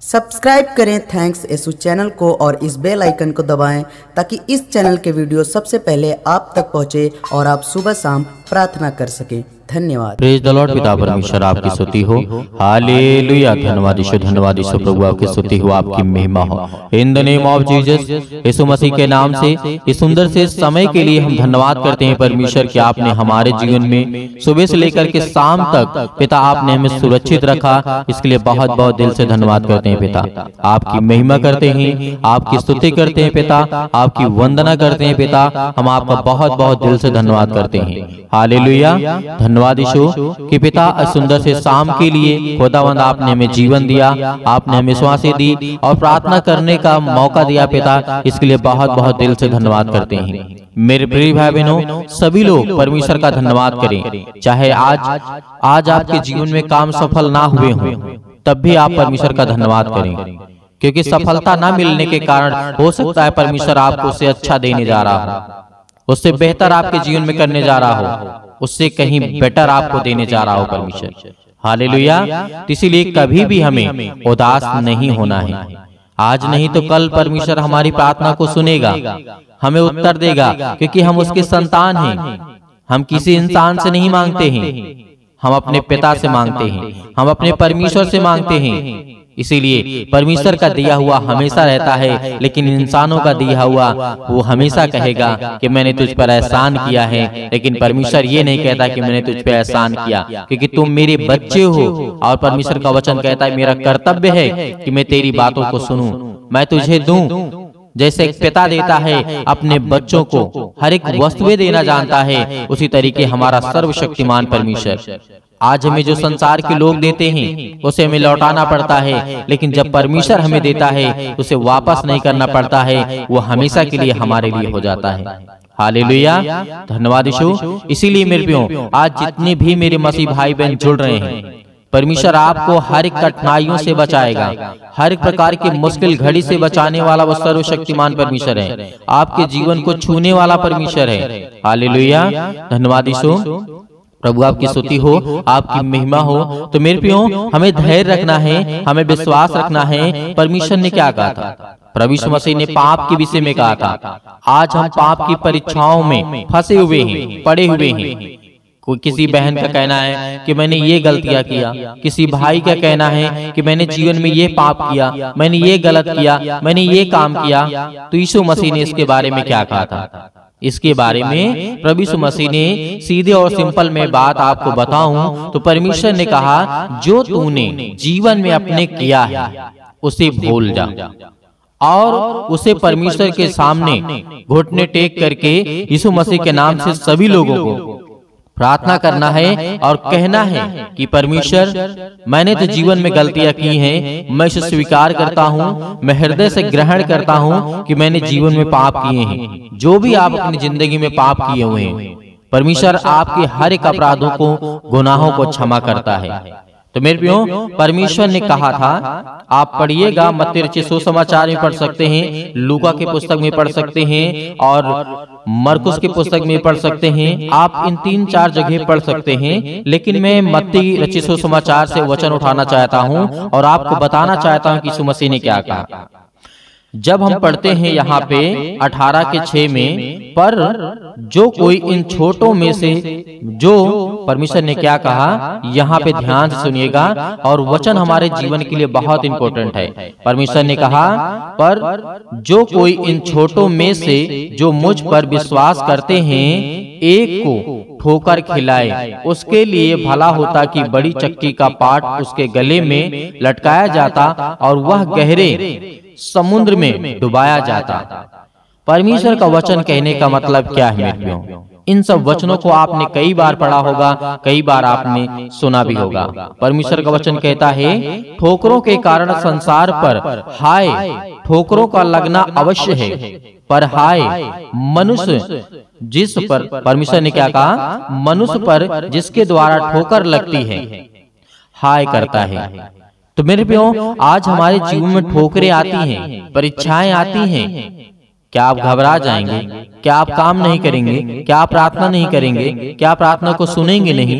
Subscribe करें thanks Yesu channel को और इस बेल आइकन को दबाएं ताकि इस चैनल के वीडियो सबसे पहले आप तक पहुंचे और आप सुबह शाम प्रार्थना कर सकें। धन्यवाद। Praise the Lord. पिता परमेश्वर आपकी स्तुति हो। हालेलुया। धन्यवाद यीशु प्रभु आपकी स्तुति हो, आपकी महिमा हो। In the name of Jesus, Yeshu Masih के नाम से इस सुंदर से समय के लिए हम धन्यवाद करते हैं परमेश्वर कि आपने हमारे जीवन में सुबह से लेकर के शाम तक पिता आपने हमें सुरक्षित रखा। इसके लिए बहुत बहुत दिल से धन्यवाद करते हैं पिता। आपकी महिमा करते हैं, आपकी स्तुति करते हैं पिता, आपकी वंदना करते हैं पिता। हम आपका बहुत बहुत दिल से धन्यवाद करते हैं। हालेलुया। धन्यवाद यीशु कि पिता सुंदर से शाम के लिए खुदावंद आपने हमें जीवन दिया, आपने हमें श्वासें दी और प्रार्थना करने का मौका दिया पिता। इसके लिए बहुत बहुत दिल से धन्यवाद करते हैं। मेरे प्रिय भाई बहनों, सभी लोग परमेश्वर का धन्यवाद करें। चाहे आज आपके जीवन में काम सफल ना हुए हों, तब भी आप परमेश्वर का धन्यवाद करें, क्योंकि सफलता ना मिलने के कारण हो सकता है परमेश्वर आपको उससे अच्छा देने जा रहा हो, उससे बेहतर आपके जीवन में करने जा रहा हो, उससे कहीं बेटर आपको देने जा रहा हो परमेश्वर। हालेलुया। इसीलिए कभी भी हमें उदास नहीं होना है। आज नहीं तो कल परमेश्वर हमारी प्रार्थना को सुनेगा, हमें उत्तर देगा, क्योंकि हम उसके संतान हैं। हम किसी इंसान से नहीं मांगते हैं, हम अपने पिता से मांगते हैं, हम अपने परमेश्वर से मांगते हैं। इसीलिए परमेश्वर का दिया हुआ हमेशा रहता है, लेकिन इंसानों का दिया हुआ वो हमेशा कहेगा कि मैंने तुझ पर एहसान किया है। लेकिन परमेश्वर ये नहीं कहता कि मैंने तुझ पर एहसान किया, क्योंकि तुम मेरे बच्चे हो। और परमेश्वर का वचन कहता है मेरा कर्तव्य है कि मैं तेरी बातों को सुनूं, मैं तुझे दूं। जैसे एक पिता देता है अपने बच्चों को हर एक वस्तुएं देना जानता है, उसी तरीके हमारा सर्वशक्तिमान परमेश्वर आज हमें जो संसार के लोग देते हैं उसे हमें लौटाना पड़ता है, लेकिन जब परमेश्वर हमें देता है उसे वापस नहीं करना पड़ता है, वो हमेशा के लिए हमारे लिए हो जाता है। हालेलुया। धन्यवाद यीशु। इसीलिए मेरे प्रियो, आज जितने भी मेरे मसीह भाई बहन जुड़ रहे हैं, परमेश्वर आपको हर एक कठिनाइयों से बचाएगा, हर एक प्रकार की मुश्किल घड़ी से बचाने वाला वो सर्वशक्तिमान परमेश्वर है, आपके जीवन को छूने वाला परमेश्वर है। हालेलुया। धन्यवाद यीशु। प्रभु आपकी स्तुति हो, आपकी महिमा हो। तो मेरे प्रियो, हमें धैर्य रखना है, हमें विश्वास रखना है। परमेश्वर ने क्या कहा था? प्रभु यीशु मसीह ने पाप के विषय में कहा था। आज हम पाप की परीक्षाओं में फंसे हुए हैं, पड़े हुए हैं। कोई किसी बहन का कहना है कि मैंने ये गलतियां किया, किसी भाई का कहना है कि मैंने जीवन में ये पाप किया, मैंने ये गलत किया, मैंने ये काम किया। तो यीशु मसीह ने इसके बारे में क्या कहा था? इसके बारे में प्रभु यीशु मसीह ने सीधे और सिंपल में बात आपको बताऊं तो परमेश्वर ने कहा, जो तूने जीवन में अपने किया है उसे भूल जा और उसे परमेश्वर के सामने घुटने टेक करके यीशु मसीह के नाम से सभी लोगों को प्रार्थना करना है और कहना है कि परमेश्वर, मैंने तो जीवन में गलतियां की हैं, मैं इसे स्वीकार करता हूं, मैं हृदय से ग्रहण करता हूं कि मैंने जीवन में पाप किए हैं। जो भी आप अपनी जिंदगी में पाप किए हुए हैं, परमेश्वर आपके हर एक अपराधों को, गुनाहों को क्षमा करता है। तो मेरे प्रियो, परमेश्वर ने कहा था, आप पढ़िएगा, मत्ती रचित सुसमाचार में पढ़ सकते हैं, लूका के पुस्तक में पढ़ सकते हैं और मरकुस के पुस्तक में पढ़ सकते हैं। आप इन 3-4 जगह पढ़ सकते हैं, लेकिन मैं मत्ती रचित सुसमाचार से वचन उठाना चाहता हूं और आपको बताना चाहता हूं कि यीशु मसीह ने क्या कहा। जब हम पढ़ते हैं यहाँ पे 18:6 में, पर जो कोई इन छोटों में से, जो परमेश्वर ने क्या कहा, यहाँ पे ध्यान से सुनिएगा और वचन हमारे जीवन के लिए बहुत इंपॉर्टेंट है। परमेश्वर ने कहा, पर जो कोई इन छोटों में से जो मुझ पर विश्वास करते हैं एक को ठोकर खिलाए, उसके लिए भला होता कि बड़ी चक्की का पाट उसके गले में लटकाया जाता और वह गहरे समुद्र में डुबाया जाता। परमेश्वर का वचन कहने का मतलब क्या है मेरे प्रियो? इन सब वचनों को आपने कई बार पढ़ा होगा, कई बार आपने सुना भी होगा। परमेश्वर का वचन कहता है, ठोकरों के कारण संसार पर हाय, ठोकरों का लगना अवश्य है, पर हाय मनुष्य जिस पर, परमेश्वर ने क्या कहा, मनुष्य पर जिसके द्वारा ठोकर लगती है, हाय करता है। तो मेरे प्रियो, आज हमारे जीवन में ठोकरें आती हैं, परीक्षाएं आती हैं, क्या आप घबरा जाएंगे? क्या आप काम नहीं करेंगे? क्या आप प्रार्थना नहीं करेंगे? क्या प्रार्थना को सुनेंगे नहीं?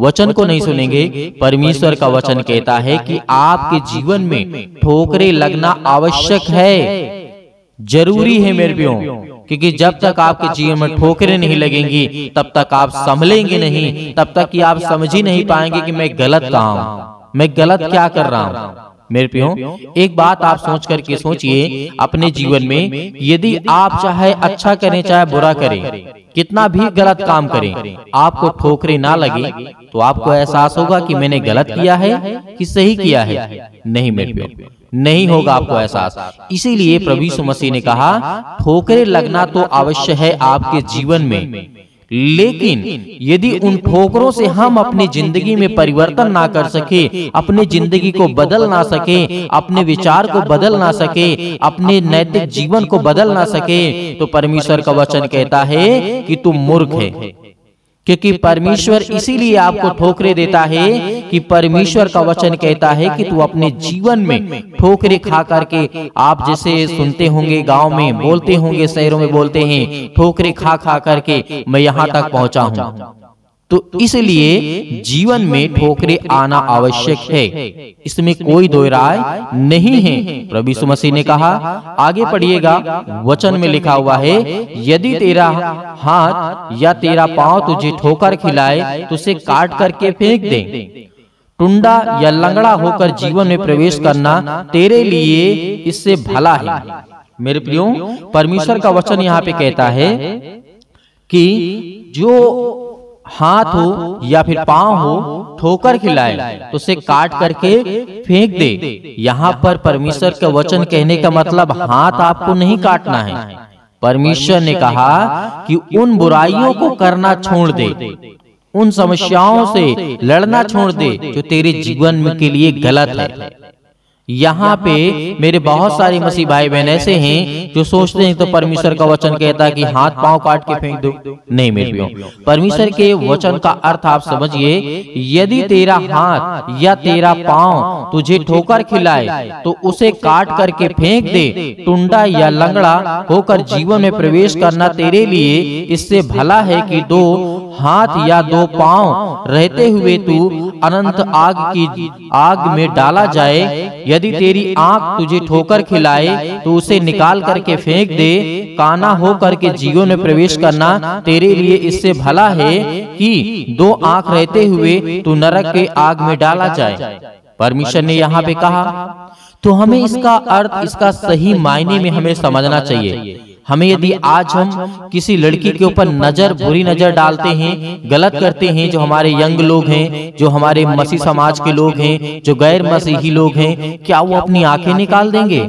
वचन को नहीं सुनेंगे। परमेश्वर का वचन कहता है कि आपके जीवन में ठोकरें लगना आवश्यक है, जरूरी है मेरे प्रियो, क्योंकि जब तक आपके जीवन में ठोकरें नहीं लगेंगी तब तक आप संभलेंगे नहीं, तब तक कि आप समझ ही नहीं पाएंगे कि मैं गलत कहाँ हूं, मैं गलत क्या कर रहा हूं। मेरे प्रियो, एक बात आप सोच करके सोचिए अपने जीवन में, यदि आप चाहे अच्छा करें चाहे बुरा करें, कितना भी गलत काम करें, आपको ठोकरें ना लगे तो आपको एहसास होगा कि मैंने गलत किया है कि सही किया है। नहीं मेरे प्रियो, नहीं होगा आपको एहसास। इसीलिए प्रभु यीशु मसीह ने कहा ठोकरें लगना तो अवश्य है आपके जीवन में, लेकिन यदि उन ठोकरों से हम अपनी जिंदगी में परिवर्तन ना कर सके, अपनी जिंदगी को बदल ना सके, अपने विचार को बदल ना सके, अपने नैतिक जीवन को बदल ना सके, तो परमेश्वर का वचन कहता है कि तू मूर्ख है। क्योंकि परमेश्वर इसीलिए आपको ठोकरें देता है कि परमेश्वर का वचन कहता है कि तू अपने जीवन में ठोकरें खा करके, आप जैसे सुनते होंगे गांव में बोलते होंगे, शहरों में बोलते हैं ठोकरें खा खा करके मैं यहां तक पहुंचा हूं, तो इसलिए जीवन में ठोकरें आना आवश्यक है, इसमें कोई दो राय नहीं है। प्रभु यीशु मसीह ने कहा, आगे पढ़िएगा, वचन में लिखा हुआ है, यदि तेरा हाथ या तेरा पांव तुझे ठोकर खिलाए तो उसे काट करके फेंक दे। टुंडा या लंगड़ा होकर जीवन में प्रवेश करना तेरे लिए इससे भला है। मेरे प्रियो, परमेश्वर का वचन यहाँ पे कहता है कि जो हाथ हो या फिर पांव हो ठोकर खिलाए तो उसे काट करके फेंक दे। यहाँ पर परमेश्वर का वचन कहने का मतलब हाथ आपको नहीं काटना है। परमेश्वर ने कहा कि उन बुराइयों को करना छोड़ दे, उन समस्याओं से लड़ना छोड़ दे जो तेरे जीवन के लिए गलत है। यहाँ पे मेरे बहुत सारे मसीह भाई बहन ऐसे हैं जो सोचते हैं तो परमेश्वर का वचन कहता है कि हाथ पांव काट के फेंक दो। नहीं मेरे प्रियो, परमेश्वर के वचन का अर्थ आप समझिए, यदि तेरा हाथ या तेरा पांव तुझे ठोकर खिलाए तो उसे काट करके फेंक दे। टुंडा या लंगड़ा होकर जीवन में प्रवेश करना तेरे लिए इससे भला है कि दो हाथ या दो पांव रहते हुए तू अनंत आग में डाला जाए। यदि तेरी आंख तुझे ठोकर खिलाए तो उसे निकाल करके फेंक दे। काना हो करके जीवन में प्रवेश करना तेरे लिए इससे भला है कि दो आंख रहते हुए तू नरक के आग में डाला जाए। परमेश्वर ने यहाँ पे कहा, तो हमें इसका अर्थ, इसका सही मायने में हमें समझना चाहिए। हमें यदि आज हम किसी लड़की के ऊपर बुरी नजर डालते हैं, गलत करते हैं, जो हमारे यंग लोग हैं, जो हमारे मसीह समाज के लोग हैं, जो गैर मसीही लोग हैं, क्या वो अपनी आंखें निकाल देंगे?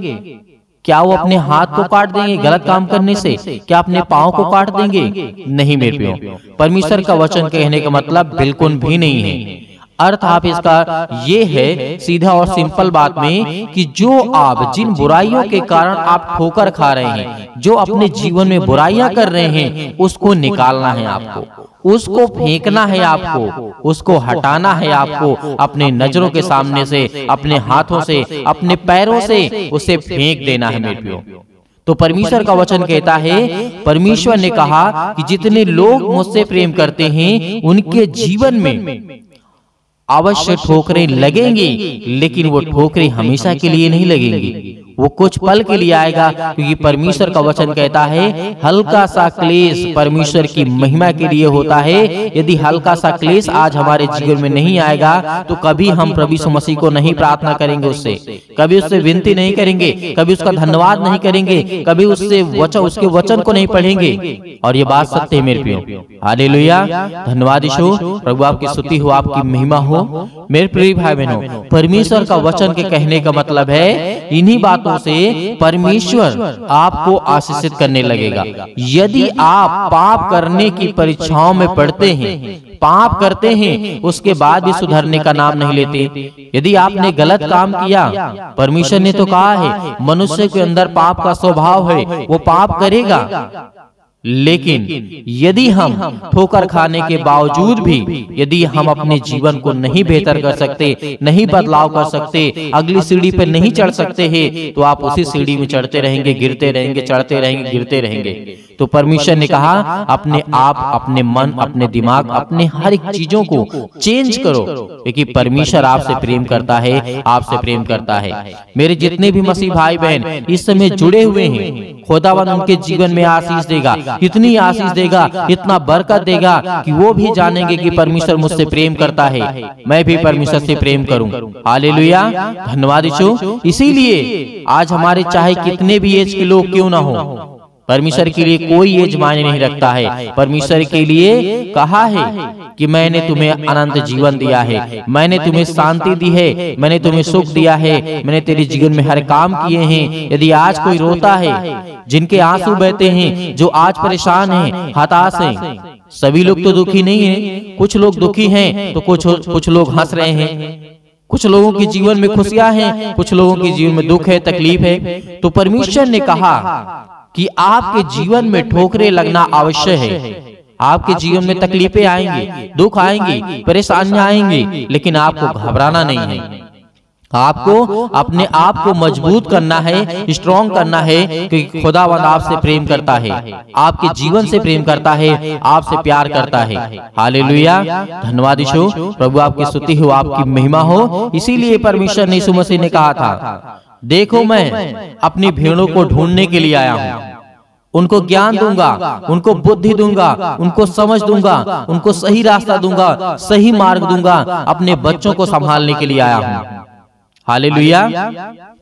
क्या वो अपने हाथ को काट देंगे गलत काम करने से? क्या अपने पाँव को काट देंगे? नहीं मेरे प्रियो, परमेश्वर का वचन कहने का मतलब बिल्कुल भी नहीं है। अर्थ आप इसका ये है, सीधा और सिंपल बात में, कि जो आप जिन बुराइयों के कारण आप ठोकर खा रहे हैं, जो अपने जीवन में बुराइयां कर रहे हैं, उसको निकालना है आपको, उसको फेंकना है आपको, उसको हटाना है आपको अपने नजरों के सामने से, अपने हाथों से, अपने पैरों से उसे फेंक देना है मेरे प्रियो। तो परमेश्वर का वचन कहता है, परमेश्वर ने कहा कि जितने लोग मुझसे प्रेम करते हैं उनके जीवन में अवश्य ठोकरें लगेंगी, लेकिन वो ठोकरें हमेशा के लिए नहीं लगेंगी, वो कुछ पल के लिए आएगा। क्योंकि परमेश्वर का वचन कहता है हल्का सा क्लेश परमेश्वर की महिमा के लिए होता है। यदि हल्का सा क्लेश आज हमारे जीवन में नहीं आएगा तो कभी हम प्रभु यीशु मसीह को नहीं प्रार्थना करेंगे, उससे कभी उससे विनती नहीं करेंगे, कभी उसका धन्यवाद नहीं करेंगे, कभी उससे उसके वचन को नहीं पढ़ेंगे। और ये बात सत्य है मेरे प्रियो। हालेलुया, धन्यवाद यीशु, प्रभु आपकी स्तुति हो, आपकी महिमा हो। मेरे प्रिय भाई बहनों, परमेश्वर का वचन के कहने का मतलब है इन्हीं बातों से परमेश्वर आपको आशीषित करने लगेगा। यदि आप पाप करने की परीक्षाओं में पड़ते हैं, पाप करते हैं, उसके बाद भी सुधरने का नाम नहीं लेते, यदि आपने गलत काम किया, परमेश्वर ने तो कहा है मनुष्य के अंदर पाप का स्वभाव है, वो पाप करेगा। यदि आप पाप करते हैं, पाप करते हैं, उसके बाद भी सुधरने का नाम नहीं लेते, यदि आपने गलत काम किया, परमेश्वर ने तो कहा है मनुष्य के अंदर पाप का स्वभाव है, वो पाप करेगा। यदि आप पाप करते हैं, पाप करते हैं, उसके बाद भी सुधरने का नाम नहीं लेते, यदि आपने गलत काम किया, परमेश्वर ने तो कहा है मनुष्य के अंदर पाप का स्वभाव है, वो पाप करेगा। लेकिन यदि हम ठोकर खाने के बावजूद भी यदि हम अपने जीवन को नहीं बेहतर कर सकते, नहीं बदलाव कर सकते, अगली सीढ़ी पर नहीं चढ़ सकते हैं, तो आप उसी सीढ़ी में चढ़ते रहेंगे, गिरते रहेंगे, चढ़ते रहेंगे, गिरते रहेंगे। तो परमेश्वर ने कहा अपने आप, अपने मन, अपने दिमाग, अपने हर एक चीजों को चेंज करो, क्योंकि परमेश्वर आपसे प्रेम करता है, आपसे प्रेम करता है। मेरे जितने भी मसीह भाई बहन इस समय जुड़े हुए हैं, खुदावंद उनके जीवन में आशीष देगा, इतनी आशीष देगा, इतना बरकत देगा कि वो भी जानेंगे कि परमेश्वर मुझसे प्रेम करता है, मैं भी परमेश्वर से प्रेम करूं। हालेलुया, धन्यवाद यीशु। इसीलिए आज हमारे चाहे कितने भी एज के लोग क्यों ना हो, परमेश्वर के लिए कोई एज मायने नहीं रखता है। परमेश्वर के लिए कहा है कि मैंने तुम्हें अनंत जीवन दिया है, मैंने तुम्हें शांति दी है, मैंने तुम्हें सुख दिया है, मैंने तेरे जीवन में हर काम किए हैं। यदि आज कोई रोता है, जिनके आंसू बहते हैं, जो आज परेशान हैं, हताश हैं, सभी लोग तो दुखी नहीं हैं, कुछ लोग दुखी हैं तो कुछ लोग हंस रहे हैं, कुछ लोगों के जीवन में खुशियां हैं, कुछ लोगों के जीवन में दुख है, तकलीफ है। तो परमेश्वर ने कहा कि आपके जीवन में ठोकरें लगना आवश्यक है, आपके जीवन में तकलीफें आएंगी, दुख आएंगी, परेशानियां आएंगी, लेकिन आपको घबराना नहीं है। आपको अपने आप को मजबूत करना है, स्ट्रॉन्ग करना है, क्योंकि खुदावंद आपसे प्रेम करता है, आपके जीवन से प्रेम करता है, आपसे प्यार करता है। हालेलुया, धन्यवाद यीशु। प्रभु आपकी स्तुति हो, आपकी महिमा हो। इसीलिए परमेश्वर ने यीशु मसीह ने कहा था, देखो मैं अपनी भेड़ों को ढूंढने के लिए आया हूं, उनको ज्ञान दूंगा, उनको बुद्धि दूंगा, उनको समझ दूंगा, उनको सही रास्ता दूंगा, सही मार्ग दूंगा, अपने बच्चों को संभालने के लिए आया हूं। हालेलुया।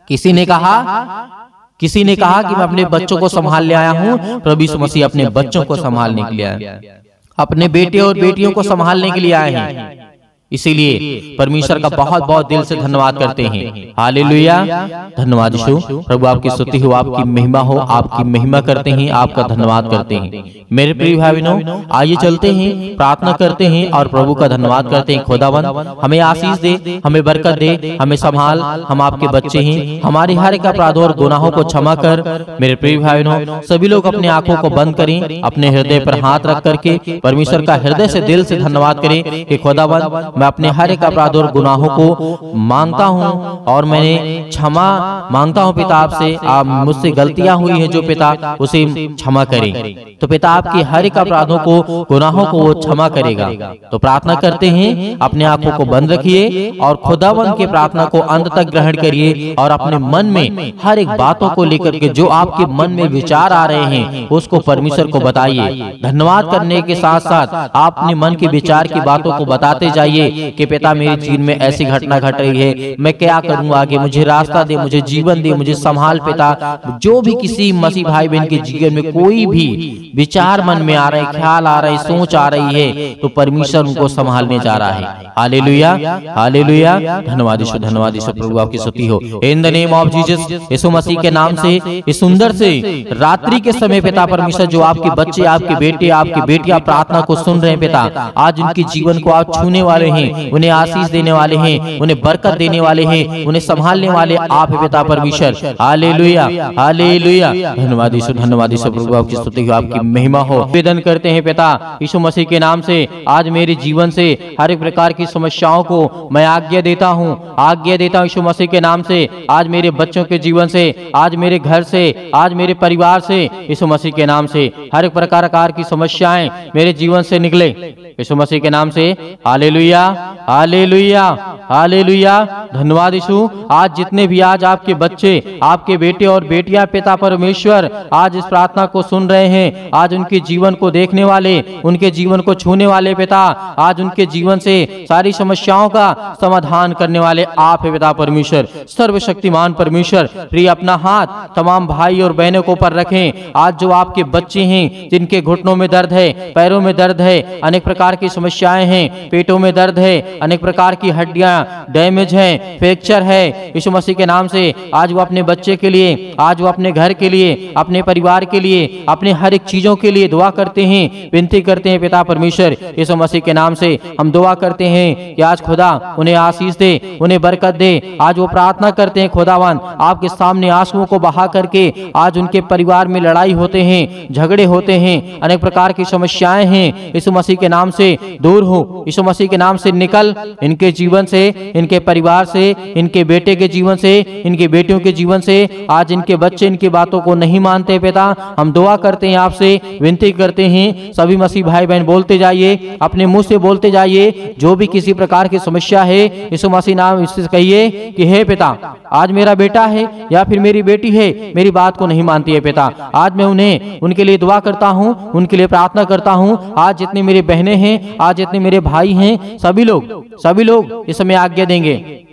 किसी ने कहा कि मैं अपने बच्चों को संभालने आया हूं। प्रभु यीशु मसीह अपने बच्चों को संभालने के लिए आए, अपने बेटे और बेटियों को संभालने के लिए आए हैं। इसीलिए परमेश्वर का बहुत बहुत दिल से धन्यवाद करते हैं। हालेलुया, धन्यवाद यीशु। प्रभु आपकी स्तुति हो, आपकी महिमा हो, आपकी महिमा करते हैं, आपका धन्यवाद करते हैं। मेरे प्रिय भाई बहनों, आइए चलते हैं, प्रार्थना करते हैं और प्रभु का धन्यवाद करते हैं। खुदावंद हमें आशीष दे, हमें बरकत दे, हमें संभाल, हम आपके बच्चे हैं, हमारे हर एक अपराध और गुनाहों को क्षमा कर। मेरे प्रिय भाई बहनों, सभी लोग अपने आंखों को बंद करें, अपने हृदय पर हाथ रख करके परमेश्वर का हृदय से दिल से धन्यवाद करें कि खुदावंद मैं अपने हर एक अपराध और गुनाहों को मांगता हूं और मैंने क्षमा मांगता हूं पिता आपसे। आप मुझसे गलतियां हुई हैं जो पिता, उसे क्षमा करें। तो पिता आपके हर एक अपराधों को, गुनाहों को वो क्षमा करेगा। तो प्रार्थना करते हैं, अपने आंखों को बंद रखिए और खुदावंद के प्रार्थना को अंत तक ग्रहण करिए और अपने मन में हर एक बातों को लेकर के जो आपके मन में विचार आ रहे हैं उसको परमेश्वर को बताइए। धन्यवाद करने के साथ साथ आप अपने मन के विचार की बातों को बताते जाइए कि पिता मेरे जीवन में ऐसी घटना घट रही है, मैं क्या करूं आगे, मुझे रास्ता दे, मुझे जीवन दे, मुझे संभाल पिता। जो भी किसी मसीह भाई बहन के जीवन में कोई भी विचार मन में आ रहे, ख्याल आ रहे, सोच आ रही है, तो परमेश्वर उनको संभालने जा रहा है। हालेलुया, हालेलुया, धन्यवाद यीशु, धन्यवाद यीशु। प्रभु आपकी स्तुति हो। In the name of Jesus, Yeshu Masih के नाम से इस सुंदर से रात्रि के समय पिता परमेश्वर, जो आपके बच्चे, आपके बेटे, आपकी बेटियां प्रार्थना को सुन रहे हैं पिता, आज उनके जीवन को आप छूने वाले हैं, उन्हें आशीष देने वाले हैं, उन्हें बरकत देने वाले हैं, उन्हें संभालने वाले आप हैं पिता परमेश्वर। हालेलुया, हालेलुया, धन्यवाद यीशु, धन्यवाद यीशु। प्रभु आपकी स्तुति हो, आपकी महिमा हो। निवेदन करते हैं पिता यीशु मसीह के नाम से, आज मेरे जीवन से हर एक प्रकार की समस्याओं को मैं आज्ञा देता हूं, आज्ञा देता हूं यीशु मसीह के नाम से। आज मेरे बच्चों के जीवन से, आज मेरे घर से, आज मेरे परिवार से यीशु मसीह के नाम से हर एक प्रकार की समस्याएं मेरे जीवन से निकले यीशु मसीह के नाम से। हालेलुया, हालेलुया, हालेलुया, धन्यवाद यीशु। आज जितने भी आज आपके बच्चे, आपके बेटे और बेटियां पिता परमेश्वर आज इस प्रार्थना को सुन रहे हैं, आज उनके जीवन को देखने वाले, उनके जीवन को छूने वाले पिता, आज उनके जीवन से सारी समस्याओं का समाधान करने वाले आप है पिता परमेश्वर, सर्वशक्तिमान परमेश्वर। प्रिय अपना हाथ तमाम भाई और बहनों को पर रखें। आज जो आपके बच्चे हैं जिनके घुटनों में दर्द है, पैरों में दर्द है, अनेक प्रकार की समस्याएं हैं, पेटों में दर्द दर्द है, अनेक प्रकार की हड्डियां डैमेज हैं, फ्रैक्चर है, यीशु मसीह के नाम से आज वो अपने बच्चे के लिए, आज वो अपने घर के लिए, अपने परिवार के लिए, अपने हर एक चीजों के लिए दुआ करते हैं, विनती करते हैं। पिता परमेश्वर यीशु मसीह के नाम से हम दुआ करते हैं कि आज खुदा उन्हें आशीष दे, उन्हें बरकत दे। आज वो प्रार्थना करते हैं खुदावन, आपके सामने आंसुओं को बहा करके आज उनके परिवार में लड़ाई होते हैं, झगड़े होते हैं, अनेक प्रकार की समस्याएं हैं, यीशु मसीह के नाम से दूर हो, यीशु मसीह के नाम से निकल इनके जीवन से, इनके परिवार से, इनके बेटे के जीवन से, इनके बेटियों के जीवन से। आज इनके बच्चे इनकी बातों को नहीं मानते पिता, हम दुआ करते हैं, आपसे विनती करते हैं, सभी मसीह भाई बहन बोलते जाइए, अपने मुंह से बोलते जाइए, जो भी किसी प्रकार की समस्या है यीशु मसीह नाम इससे कहिए कि हे पिता, आज मेरा बेटा है या फिर मेरी बेटी है, मेरी बात को नहीं मानती है पिता, आज मैं उन्हें उनके लिए दुआ करता हूँ, उनके लिए प्रार्थना करता हूँ। आज जितनी मेरी बहनें हैं, आज जितने मेरे भाई हैं, सभी लोग इस समय आज्ञा देंगे।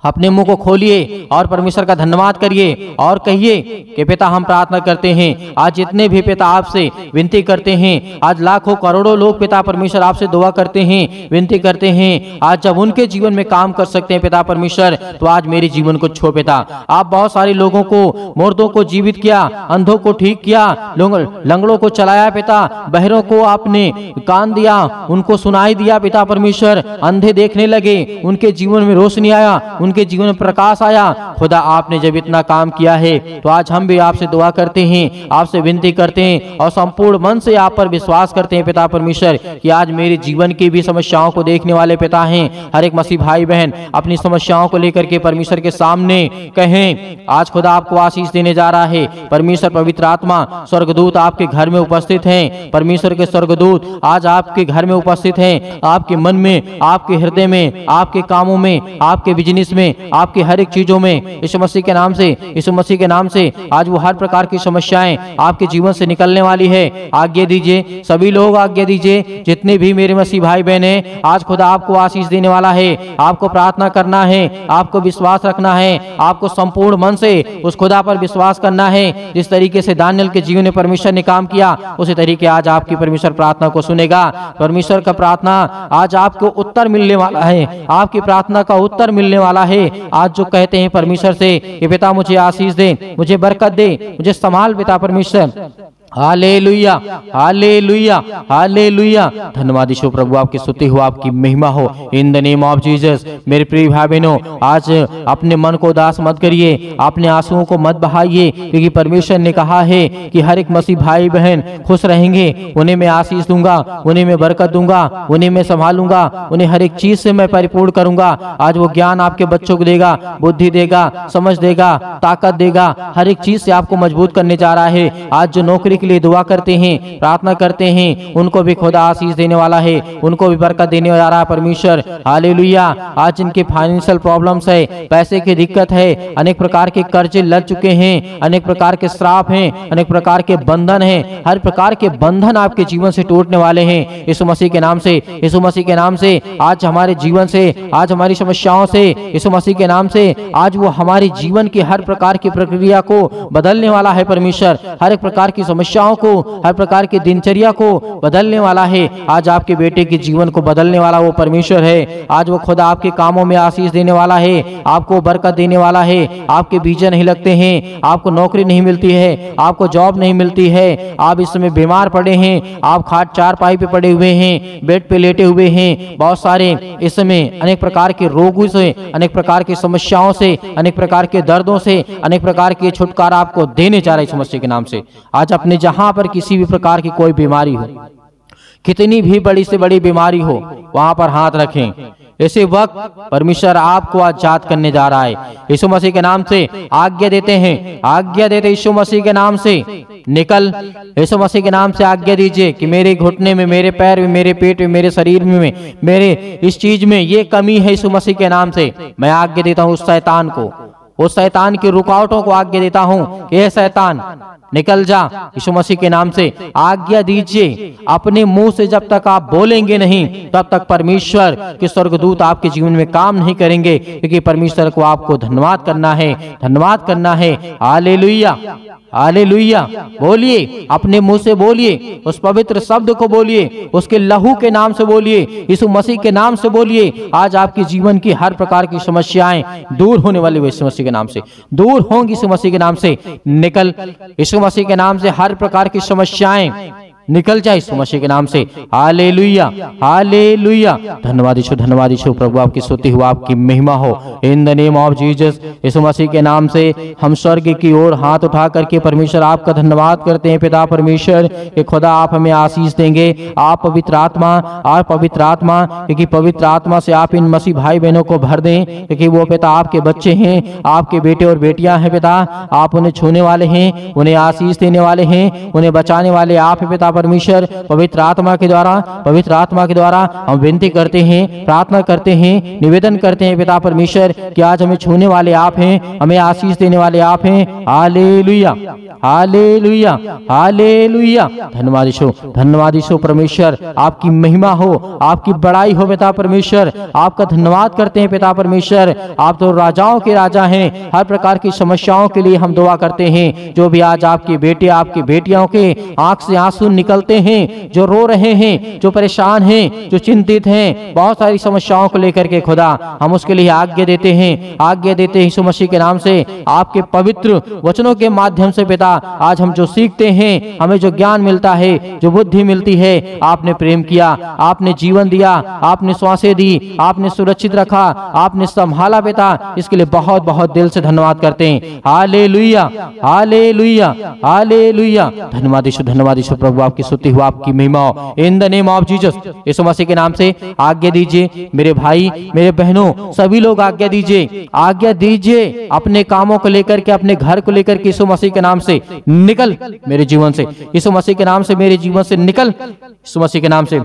अपने मुंह को खोलिए और परमेश्वर का धन्यवाद करिए और कहिए कि पिता हम प्रार्थना करते हैं। आज जितने भी पिता आपसे विनती करते हैं, आज लाखों करोड़ों लोग पिता परमेश्वर आपसे दुआ करते हैं, विनती करते हैं। आज जब उनके जीवन में काम कर सकते हैं पिता परमेश्वर, तो आज मेरे जीवन को छो पिता। आप बहुत सारे लोगों को, मुर्दों को जीवित किया, अंधों को ठीक किया, लंगड़ों को चलाया पिता, बहरों को आपने कान दिया, उनको सुनाई दिया पिता परमेश्वर, अंधे देखने लगे, उनके जीवन में रोशनी आया, उनके जीवन में प्रकाश आया। खुदा आपने जब इतना काम किया है, तो आज हम भी आपसे दुआ करते हैं, आपसे विनती करते हैं और संपूर्ण मन से आप पर विश्वास करते हैं पिता परमेश्वर कि आज मेरे जीवन की भी समस्याओं को देखने वाले पिता हैं। हर एक मसीह भाई बहन अपनी समस्याओं को लेकर के परमेश्वर के सामने कहें। आज खुदा आपको आशीष देने जा रहा है। परमेश्वर पवित्र आत्मा स्वर्गदूत आपके घर में उपस्थित हैं। परमेश्वर के स्वर्गदूत आज आपके घर में उपस्थित हैं, आपके मन में, आपके हृदय में, आपके कामों में, आपके बिजनेस में, आपके हर एक चीजों में, यीशु मसीह के नाम से, यीशु मसीह के नाम से आज वो हर प्रकार की समस्याएं आपके जीवन से निकलने वाली है। आज्ञा दीजिए, सभी लोग आज्ञा दीजिए, जितने भी मेरे मसीह भाई बहन हैं, आज खुदा आपको आशीष देने वाला है। आपको प्रार्थना करना है, आपको विश्वास रखना है, आपको संपूर्ण मन से उस खुदा पर विश्वास करना है। जिस तरीके से दानियल के जीवन में परमेश्वर ने काम किया, उसी तरीके आज आपकी परमेश्वर प्रार्थना को सुनेगा। परमेश्वर का प्रार्थना आज आपको उत्तर मिलने वाला है, आपकी प्रार्थना का उत्तर मिलने वाला है। आज जो कहते हैं परमेश्वर से कि पिता मुझे आशीष दे, मुझे बरकत दे, मुझे संभाल पिता परमेश्वर। Hallelujah, hallelujah, hallelujah. धन्यवाद यीशु प्रभु, आपकी स्तुति हो, आपकी महिमा हो, in the name of Jesus. मेरे प्रिय भाई बहनों, आज अपने मन को उदास मत करिए, अपने आंसुओं को मत बहाइए, क्योंकि परमेश्वर ने कहा है कि हर एक मसीह भाई बहन खुश रहेंगे, उन्हें मैं आशीष दूंगा, उन्हें मैं बरकत दूंगा, उन्हें मैं संभालूंगा, उन्हें हर एक चीज से मैं परिपूर्ण करूंगा। आज वो ज्ञान आपके बच्चों को देगा, बुद्धि देगा, समझ देगा, ताकत देगा, हर एक चीज से आपको मजबूत करने जा रहा है। आज जो नौकरी के लिए दुआ करते हैं, प्रार्थना करते हैं, उनको भी खुदा आशीष देने वाला है, उनको भी बरकत देने जा रहा है परमेश्वर। हालेलुया। आज जिनके फाइनेंशियल प्रॉब्लम्स है, पैसे की दिक्कत है, अनेक प्रकार के कर्जे लग चुके हैं, अनेक प्रकार के श्राप हैं, अनेक प्रकार के बंधन हैं, हर प्रकार के बंधन आपके जीवन से टूटने वाले हैं यीशु मसीह के नाम से। यीशु मसीह के नाम से आज हमारे जीवन से, आज हमारी समस्याओं से, यीशु मसीह के नाम से आज वो हमारे जीवन की हर प्रकार की प्रक्रिया को बदलने वाला है परमेश्वर। हर एक प्रकार की समस्याओं को, हर प्रकार की दिनचर्या को बदलने वाला है। आज आपके बेटे के जीवन को बदलने वाला वो परमेश्वर है। आज वो खुदा आपके कामों में आशीष देने वाला है, आपको बरकत देने वाला है। आपके वीजा नहीं लगते हैं, आपको नौकरी नहीं मिलती है, आपको जॉब नहीं मिलती है, आप इस समय बीमार पड़े हैं, आप खाट चारपाई पे पड़े हुए हैं, बेड पे लेटे हुए हैं, बहुत सारे इस समय अनेक प्रकार के रोगों से, अनेक प्रकार की समस्याओं से, अनेक प्रकार के दर्दों से, अनेक प्रकार के छुटकारा आपको देने जा रहा है समस्या के नाम से। आज अपने जहां पर किसी भी प्रकार की कोई बीमारी हो, कितनी भी बड़ी से बड़ी बीमारी हो, वहां पर हाथ रखें। ऐसे वक्त परमेश्वर आपको आजाद करने जा रहा है। यीशु मसीह के नाम से आज्ञा देते हैं, आज्ञा देते यीशु मसीह के नाम से निकल। यीशु मसीह के नाम से आज्ञा दीजिए कि मेरे घुटने में, मेरे पैर में, मेरे पेट में, मेरे शरीर में, मेरे इस चीज में ये कमी है, यीशु मसीह के नाम से मैं आज्ञा देता हूँ उस शैतान को, उस शैतान की रुकावटों को आज्ञा देता हूं कि हे शैतान निकल जा, यीशु मसीह के नाम से आज्ञा दीजिए। अपने मुंह से जब तक आप बोलेंगे नहीं तब तक परमेश्वर के स्वर्गदूत आपके जीवन में काम नहीं करेंगे, क्योंकि परमेश्वर को आपको धन्यवाद करना है, धन्यवाद करना है। Hallelujah, hallelujah. बोलिए, अपने मुंह से बोलिए, उस पवित्र शब्द को बोलिए, उसके लहू के नाम से बोलिए, यीशु मसीह के नाम से बोलिए। आज आपके जीवन की हर प्रकार की समस्याएं दूर होने वाली यीशु मसीह के नाम से दूर होंगी, यीशु मसीह के नाम से निकल, यीशु मसीह के नाम से हर प्रकार की समस्याएं निकल जाए यीशु मसीह के नाम से। Hallelujah, hallelujah. धन्यवाद यीशु, धन्यवाद यीशु। प्रभु आपकी स्तुति हो, आपकी महिमा हो। In the name of Jesus, Yeshu Masih के नाम से हम स्वर्ग की ओर हाथ उठा करके परमेश्वर आपका धन्यवाद करते हैं। पिता परमेश्वर कि खुदा आप हमें आशीष देंगे, आप पवित्र आत्मा, आप पवित्र आत्मा, क्योंकि पवित्र आत्मा से आप इन मसीह भाई बहनों को भर दें, क्योंकि वो पिता आपके बच्चे हैं, आपके बेटे और बेटियां हैं। पिता आप उन्हें छूने वाले हैं, उन्हें आशीष देने वाले हैं, उन्हें बचाने वाले आप हैं। पिता परमेश्वर पवित्र आत्मा के द्वारा, पवित्र आत्मा के द्वारा हम विनती करते हैं, प्रार्थना करते हैं, निवेदन करते हैं पिता परमेश्वर कि आज हमें छूने वाले आप हैं, हमें आशीष देने वाले आप हैं। Hallelujah, hallelujah, hallelujah. धन्यवाद यीशु, धन्यवाद यीशु। परमेश्वर आपकी महिमा हो, आपकी बड़ाई हो पिता परमेश्वर। आपका धन्यवाद करते हैं पिता परमेश्वर। आप तो राजाओं के राजा हैं। हर प्रकार की समस्याओं के लिए हम दुआ करते हैं। जो भी आज आपके बेटे, आपकी बेटियों के आंख से आंसू निकलते हैं, जो रो रहे हैं, जो परेशान हैं, जो चिंतित हैं, बहुत सारी समस्याओं को लेकर के खुदा हम उसके लिए आज्ञा देते हैं, आज्ञा देते हैं यीशु मसीह के नाम से। आपके पवित्र वचनों के माध्यम से पिता आज हम जो सीखते हैं, हमें जो ज्ञान मिलता है, जो बुद्धि मिलती है, आपने प्रेम किया, आपने जीवन दिया, आपने श्वासें दी, आपने सुरक्षित रखा, आपने संभाला पिता, इसके लिए बहुत बहुत दिल से धन्यवाद करते हैं। Hallelujah, hallelujah, hallelujah. धन्यवाद यीशु, धन्यवाद यीशु। प्रभु आपकी स्तुति हो, आपकी महिमा हो। In the name of Jesus, Yeshu Masih के नाम से आज्ञा दीजिए मेरे भाई, मेरे बहनों, सभी लोग आज्ञा दीजिए, आज्ञा दीजिए अपने कामों को लेकर के, अपने घर को लेकर के यीशु मसीह के नाम से निकल मेरे जीवन से, यीशु मसीह के नाम से मेरे जीवन से निकल, यीशु मसीह के नाम से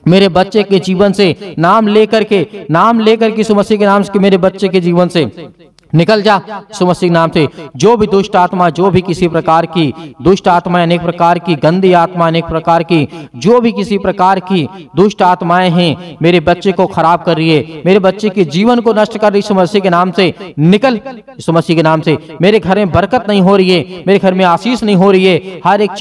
मेरे बच्चे के जीवन से, नाम लेकर के, नाम लेकर के यीशु मसीह के नाम से मेरे बच्चे के जीवन से निकल जा यीशु मसीह के नाम से। जो भी दुष्ट आत्मा, जो भी किसी प्रकार की दुष्ट आत्मा, अनेक प्रकार की गंदी आत्मा, अनेक प्रकार की जो भी किसी प्रकार की दुष्ट आत्माएं हैं, मेरे बच्चे को खराब कर रही है, मेरे बच्चे के जीवन को नष्ट कर रही है, यीशु मसीह के नाम से निकल, यीशु मसीह के नाम से। मेरे घर में बरकत नहीं हो रही है, मेरे घर में आशीष नहीं हो रही है, हर एक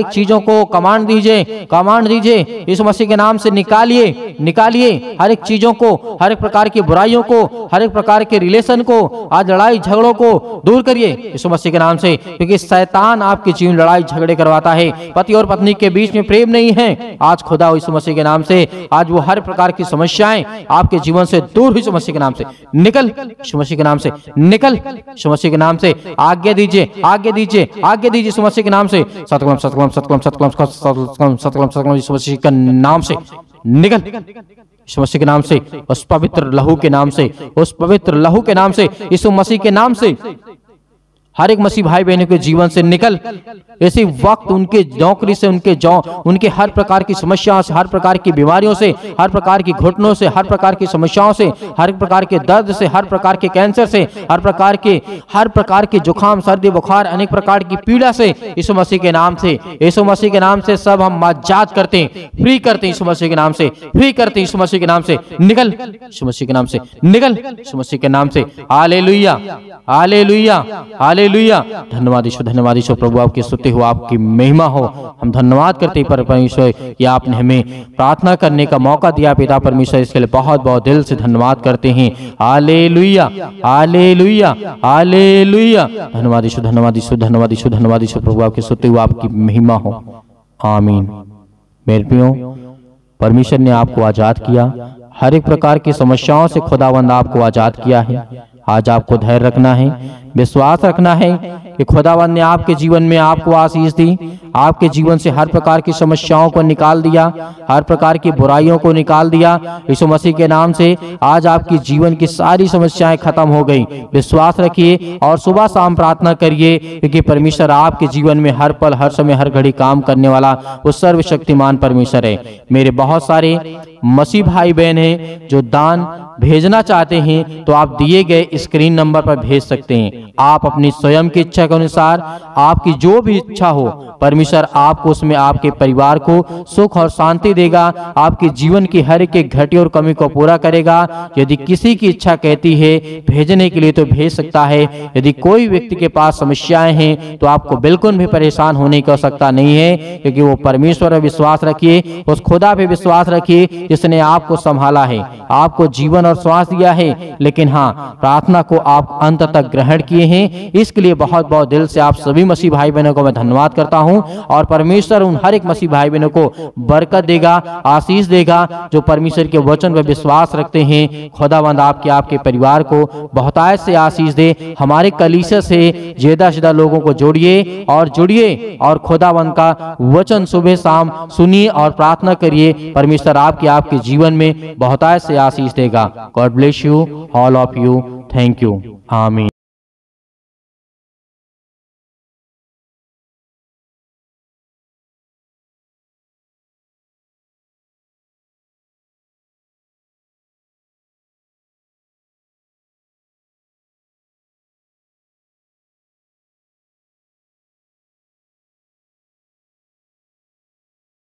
चीजों को कमांड दीजिए, कमांड दीजिए यीशु मसीह के नाम से। निकालिए, निकालिए हर एक चीजों को, हर एक प्रकार की बुराइयों को, हर एक प्रकार के रिलेशन को, आज लड़ाई झगड़ों को दूर करिए यीशु मसीह के नाम से, क्योंकि शैतान आपके जीवन लड़ाई झगड़े करवाता है। पति और पत्नी के बीच में प्रेम नहीं है। आज खुदा यीशु मसीह के नाम से, आज वो हर प्रकार की समस्याएं आपके जीवन से दूर यीशु मसीह के नाम से निकल, यीशु मसीह के नाम से निकल, यीशु मसीह के नाम से आज्ञा दीजिए, आज्ञा दीजिए, आज्ञा दीजिए यीशु मसीह के नाम से। सतकलम सतकलम सतकलम सतकलम सतकलम सतकलम सतकलम यीशु मसीह के नाम से निकल, यीशु मसीह के नाम से, उस पवित्र लहू के नाम से, उस पवित्र लहू के नाम से, यीशु मसीह के नाम से हर एक मसीह भाई बहनों के जीवन से निकल। इसी वक्त उनके नौकरी से, उनके हर प्रकार की समस्याओं से, हर प्रकार की बीमारियों से, हर प्रकार की घुटनों से, हर प्रकार की समस्याओं से, हर प्रकार के दर्द से, हर प्रकार के कैंसर से, हर प्रकार के जुकाम, सर्दी, बुखार, अनेक प्रकार की पीड़ा से यीशु मसीह के नाम से, यीशु मसीह के नाम से सब हम आजाद करते हैं, फ्री करते हैं यीशु मसीह के नाम से, फ्री करते हैं यीशु मसीह के नाम से। निकल यीशु मसीह के नाम से, निकल यीशु मसीह के नाम से। Hallelujah, hallelujah, hallelujah. धन्यवाद यीशु, धन्यवाद यीशु। प्रभु आपकी स्तुति हो, आपकी महिमा हो। हम धन्यवाद करते हैं परमेश्वर कि आपने हमें प्रार्थना करने का मौका दिया पिता परमेश्वर, इसके लिए बहुत बहुत दिल से धन्यवाद करते हैं। Hallelujah, hallelujah, hallelujah. धन्यवाद यीशु, धन्यवाद यीशु, धन्यवाद यीशु, धन्यवाद यीशु। प्रभु आपकी स्तुति हो, आपकी महिमा हो। आमीन। मेरे प्रियो, परमेश्वर ने आपको आजाद किया, हर एक प्रकार की समस्याओं से खुदावंद आपको आजाद किया है। आज आपको धैर्य रखना है, विश्वास रखना है कि खुदावंद ने आपके जीवन में आपको आशीष दी, आपके जीवन से हर प्रकार की समस्याओं को निकाल दिया, हर प्रकार की बुराइयों को निकाल दिया यीशु मसीह के नाम से। आज आपकी जीवन की सारी समस्याएं खत्म हो गई। विश्वास रखिए और सुबह शाम प्रार्थना करिए, क्योंकि परमेश्वर आपके जीवन में हर पल, हर समय, हर घड़ी काम करने वाला वो सर्वशक्तिमान परमेश्वर है। मेरे बहुत सारे मसीह भाई बहन हैं जो दान भेजना चाहते हैं तो आप दिए गए स्क्रीन नंबर पर भेज सकते हैं। आप अपनी स्वयं की इच्छा के अनुसार आपकी जो भी इच्छा हो परमेश्वर आपको उसमें आपके परिवार को सुख और शांति देगा, आपके जीवन की हर एक घटी और कमी को पूरा करेगा। यदि किसी की इच्छा कहती है भेजने के लिए तो भेज सकता है। यदि कोई व्यक्ति के पास समस्याएं हैं तो आपको बिल्कुल भी परेशान होने की आवश्यकता नहीं है, क्योंकि वो परमेश्वर पर विश्वास रखिए, उस खुदा पे विश्वास रखिए जिसने आपको संभाला है, आपको जीवन और श्वास दिया है। लेकिन हाँ, प्रार्थना को आप अंत तक ग्रहण किए हैं, इसके लिए बहुत बहुत दिल से आप सभी मसीह भाई बहनों को मैं धन्यवाद करता हूं। और परमेश्वर उन हर एक मसीह भाई बहनों को बरकत देगा, आशीष देगा जो परमेश्वर के वचन पर विश्वास रखते हैं। खुदावंद आपके परिवार को बहुतायत से आशीष दे। हमारे कलीसिया से ज्यादा से ज्यादा लोगों को जोड़िए और खुदावंद का वचन सुबह शाम सुनिए और प्रार्थना करिए। परमेश्वर आपके जीवन में बहुतायत से आशीष देगा। God bless you all of you. Thank you. आमीन।